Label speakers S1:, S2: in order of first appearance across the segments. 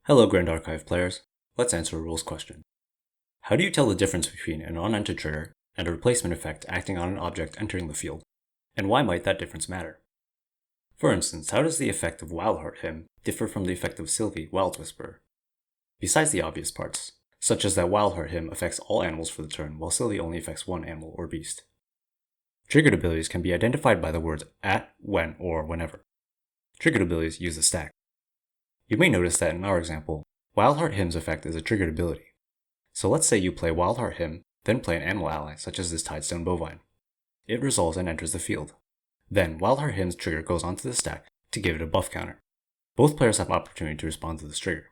S1: Hello Grand Archive players, let's answer a rules question. How do you tell the difference between an on-enter trigger and a replacement effect acting on an object entering the field, and why might that difference matter? For instance, how does the effect of Wildheart Hymn differ from the effect of Sylvie, Wild Whisperer? Besides the obvious parts, such as that Wildheart Hymn affects all animals for the turn while Sylvie only affects one animal or beast. Triggered abilities can be identified by the words at, when, or whenever. Triggered abilities use a stack. You may notice that in our example, Wildheart Hymn's effect is a triggered ability. So let's say you play Wildheart Hymn, then play an animal ally such as this Tidestone Bovine. It resolves and enters the field. Then Wildheart Hymn's trigger goes onto the stack to give it a buff counter. Both players have opportunity to respond to this trigger.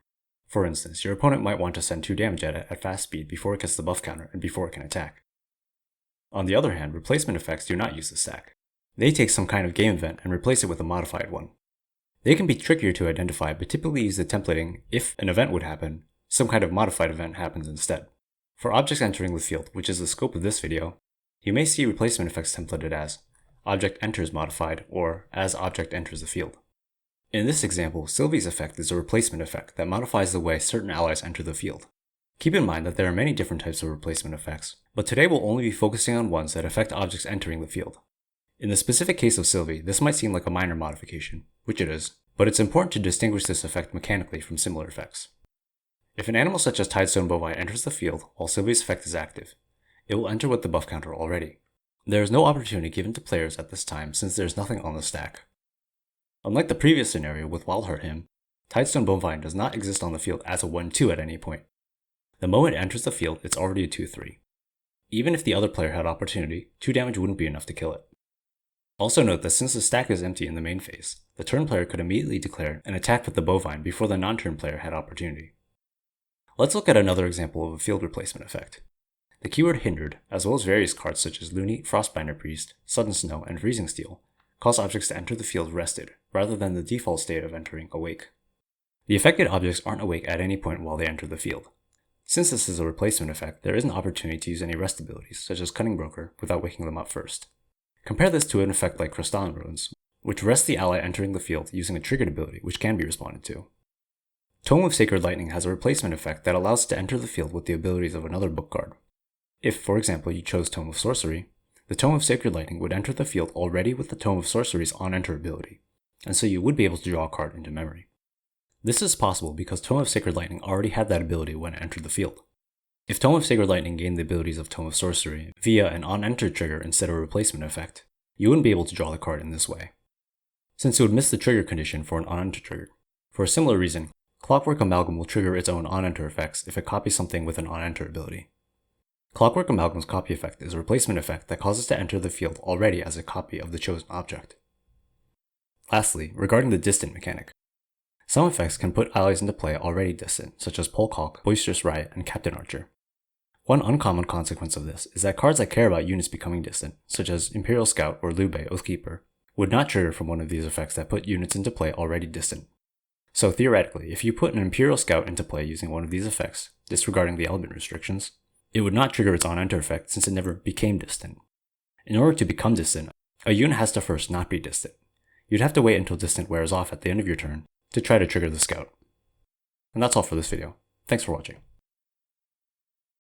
S1: For instance, your opponent might want to send 2 damage at it at fast speed before it gets the buff counter and before it can attack. On the other hand, replacement effects do not use the stack. They take some kind of game event and replace it with a modified one. They can be trickier to identify, but typically use the templating if an event would happen, some kind of modified event happens instead. For objects entering the field, which is the scope of this video, you may see replacement effects templated as object enters modified or as object enters the field. In this example, Sylvie's effect is a replacement effect that modifies the way certain allies enter the field. Keep in mind that there are many different types of replacement effects, but today we'll only be focusing on ones that affect objects entering the field. In the specific case of Sylvie, this might seem like a minor modification, which it is, but it's important to distinguish this effect mechanically from similar effects. If an animal such as Tidestone Bovine enters the field while Sylvie's effect is active, it will enter with the buff counter already. There is no opportunity given to players at this time since there is nothing on the stack. Unlike the previous scenario with Wildheart Hymn, Tidestone Bovine does not exist on the field as a 1-2 at any point. The moment it enters the field, it's already a 2-3. Even if the other player had opportunity, 2 damage wouldn't be enough to kill it. Also note that since the stack is empty in the main phase, the turn player could immediately declare an attack with the Bovine before the non-turn player had opportunity. Let's look at another example of a field replacement effect. The keyword Hindered, as well as various cards such as Looney, Frostbinder Priest, Sudden Snow, and Freezing Steel, cause objects to enter the field rested, rather than the default state of entering awake. The affected objects aren't awake at any point while they enter the field. Since this is a replacement effect, there is an opportunity to use any rest abilities, such as Cunning Broker, without waking them up first. Compare this to an effect like Crystalline Ruins, which rests the ally entering the field using a triggered ability which can be responded to. Tome of Sacred Lightning has a replacement effect that allows it to enter the field with the abilities of another book card. If, for example, you chose Tome of Sorcery, the Tome of Sacred Lightning would enter the field already with the Tome of Sorcery's on-enter ability, and so you would be able to draw a card into memory. This is possible because Tome of Sacred Lightning already had that ability when it entered the field. If Tome of Sacred Lightning gained the abilities of Tome of Sorcery via an on-enter trigger instead of a replacement effect, you wouldn't be able to draw the card in this way, since it would miss the trigger condition for an on-enter trigger. For a similar reason, Clockwork Amalgam will trigger its own on-enter effects if it copies something with an on-enter ability. Clockwork Amalgam's copy effect is a replacement effect that causes to enter the field already as a copy of the chosen object. Lastly, regarding the distant mechanic. Some effects can put allies into play already distant, such as Polkhawk, Boisterous Riot, and Captain Archer. One uncommon consequence of this is that cards that care about units becoming distant, such as Imperial Scout or Lube, Oathkeeper, would not trigger from one of these effects that put units into play already distant. So theoretically, if you put an Imperial Scout into play using one of these effects, disregarding the element restrictions, it would not trigger its on-enter effect since it never became distant. In order to become distant, a unit has to first not be distant. You'd have to wait until distant wears off at the end of your turn to try to trigger the Scout. And that's all for this video. Thanks for watching.